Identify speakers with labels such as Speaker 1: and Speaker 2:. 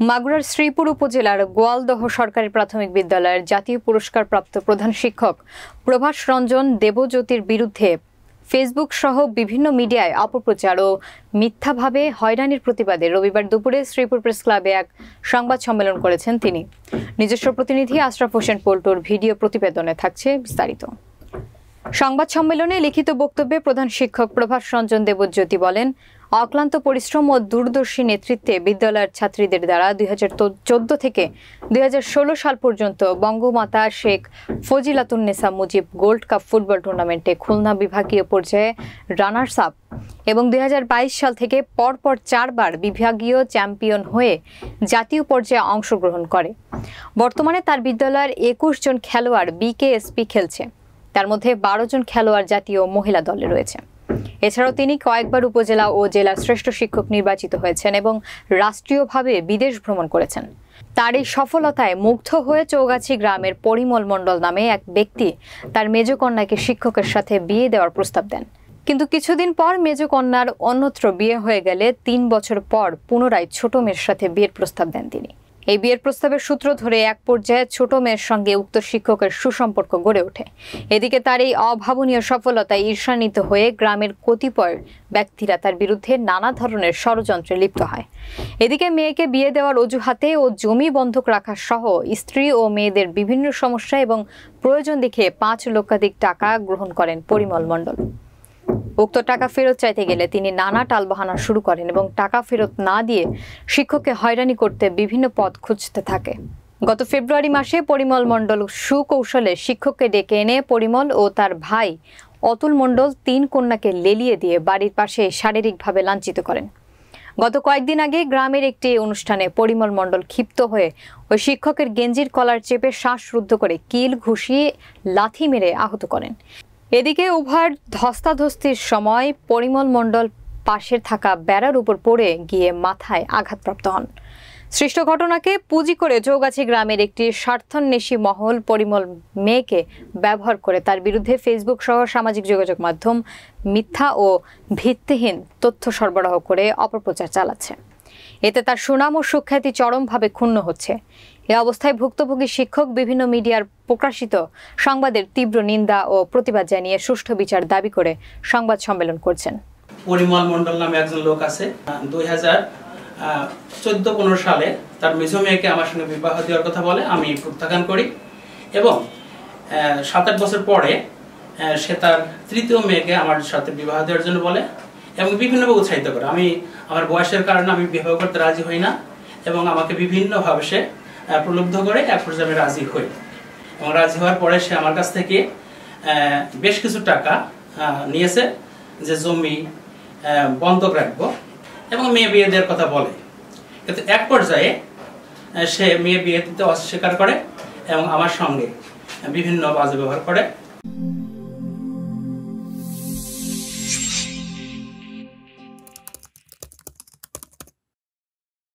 Speaker 1: মাগুরার শ্রীপুর উপজেলার গোয়ালদহ সরকারি প্রাথমিক বিদ্যালয়ের জাতীয় পুরস্কারপ্রাপ্ত প্রধান শিক্ষক প্রভাস রঞ্জন দেবজ্যোতির বিরুদ্ধে ফেসবুক সহ বিভিন্ন মিডিয়ায় অপপ্রচার ও মিথ্যাভাবে হয়রানির প্রতিবাদে রবিবার দুপুরে শ্রীপুর প্রেস ক্লাবে এক সংবাদ সম্মেলন করেছেন তিনি। নিজস্ব প্রতিনিধি আশরাফ হোসেন পল্টুর ভিডিও প্রতিবেদনে থাকছে বিস্তারিত। সংবাদ সম্মেলনে লিখিত বক্তব্যে প্রধান শিক্ষক প্রভাস রঞ্জন দেবজ্যোতি বলেন, অক্লান্ত পরিশ্রম ও দূরদর্শী নেতৃত্বে বিদ্যালয়ের ছাত্রীদের দ্বারা 2014 থেকে 2016 সাল পর্যন্ত Bangamata Sheikh Fazilatunnesa Mujib gold cup football টুর্নামেন্টে খুলনা বিভাগীয় পর্যায়ে রানার্স আপ এবং 2022 সাল থেকে পরপর 4 বার বিভাগীয় চ্যাম্পিয়ন হয়ে জাতীয় পর্যায়ে অংশগ্রহণ করে। বর্তমানে তার বিদ্যালয়ের 21 জন খেলোয়াড় বিকেএসপি খেলছে, তার মধ্যে 12 জন খেলোয়াড় জাতীয় মহিলা দলে রয়েছে। এছাড়াও তিনি কয়েকবার উপজেলা ও জেলা শ্রেষ্ঠ শিক্ষক নির্বাচিত হয়েছেন এবং রাষ্ট্রীয়ভাবে বিদেশ ভ্রমণ করেছেন। তার এই সফলতায় মুগ্ধ হয়ে চৌগাছি গ্রামের পরিমল মণ্ডল নামে এক ব্যক্তি তার মেজ কন্যাকে শিক্ষকের সাথে বিয়ে দেওয়ার প্রস্তাব দেন। কিন্তু কিছুদিন পর মেজ কন্যার অন্যত্র বিয়ে হয়ে গেলে 3 বছর পর পুনরায় ছোট মেয়ের সাথে বিয়ের প্রস্তাব দেন তিনি। এই বিয়ের প্রস্তাবের সূত্র ধরে এক পর্যায়ে ছোট মেয়ের সঙ্গে উক্ত শিক্ষকের সুসম্পর্ক গড়ে ওঠে। এদিকে তার এই অভাবনীয় সফলতায় ঈর্ষান্বিত হয়ে গ্রামের কতিপয় ব্যক্তিরা তার বিরুদ্ধে নানা ধরনের ষড়যন্ত্রে লিপ্ত হয়। এদিকে মেয়েকে বিয়ে দেওয়ার অজুহাতে ও জমি বন্ধক রাখা সহ স্ত্রী ও মেয়েদের বিভিন্ন সমস্যা এবং প্রয়োজন দেখে 5 লক্ষাধিক টাকা গ্রহণ করেন পরিমল মণ্ডল। উক্ত টাকা ফেরত চাইতে গেলে তিনি নানা টালবাহানা শুরু করেন এবং টাকা ফেরত না দিয়ে শিক্ষককে হয়রানি করতে বিভিন্ন পথ খুঁজতে থাকে। গত ফেব্রুয়ারি মাসে পরিমল মণ্ডল সুকৌশলে শিক্ষককে ডেকে এনে পরিমল ও তার ভাই অতুল মণ্ডল 3 কন্যাকে লেলিয়ে দিয়ে বাড়ির পাশে শারীরিকভাবে লাঞ্ছিত করেন। গত কয়েকদিন আগে গ্রামের একটি অনুষ্ঠানে পরিমল মণ্ডল ক্ষিপ্ত হয়ে ওই শিক্ষকের গেঞ্জির কলার চেপে শ্বাসরুদ্ধ করে কিল ঘুষিয়ে লাথি মেরে আহত করেন। এদিকে উভয়ের ধস্তাধস্তির সময় পরিমল মণ্ডল পাশে থাকা বেড়ার উপর পড়ে গিয়ে মাথায় আঘাতপ্রাপ্ত হন। সৃষ্ট ঘটনাকে পুঁজি করে চৌগাছি গ্রামের একটি স্বার্থান্বেষী মহল পরিমল মেয়েকে ব্যবহার করে তার বিরুদ্ধে ফেসবুক সহ সামাজিক যোগাযোগ মাধ্যম মিথ্যা ও ভিত্তিহীন তথ্য সরবরাহ করে অপপ্রচার চালাচ্ছে। এতে তার সুনাম ও সুখ্যাতি চরমভাবে ক্ষুণ্ণ হচ্ছে। এ অবস্থায় ভুক্তভোগী শিক্ষক বিভিন্ন মিডিয়ার প্রকাশিত সংবাদের তীব্র নিন্দা ও প্রতিবাদ জানিয়ে সুষ্ঠু বিচার দাবি করে সংবাদ সম্মেলন করছেন।
Speaker 2: পরিমল মণ্ডল নামে একজন লোক আছে। 2014-15 সালে তার মেজ মেয়েকে আমার সঙ্গে বিবাহ দেওয়ার কথা বলে, আমি প্রত্যাখ্যান করি এবং 7-8 বছর পরে সে তার 3য় মেয়েকে আমার সাথে বিবাহ দেওয়ার জন্য বলে এবং বিভিন্নভাবে উৎসাহিত করে। আমি আমার বয়সের কারণে আমি বিবাহ করতে রাজি হই না এবং আমাকে বিভিন্নভাবে সে প্রলুব্ধ করে। এক পর্যায়ে আমি রাজি হই এবং রাজি হওয়ার পরে সে আমার কাছ থেকে বেশ কিছু টাকা নিয়েছে, যে জমি বন্ধক রাখবো এবং মেয়ে বিয়ে দেওয়ার কথা বলে। কিন্তু এক পর্যায়ে সে মেয়ে বিয়ে দিতে অস্বীকার করে এবং আমার সঙ্গে বিভিন্ন বাজে ব্যবহার করে।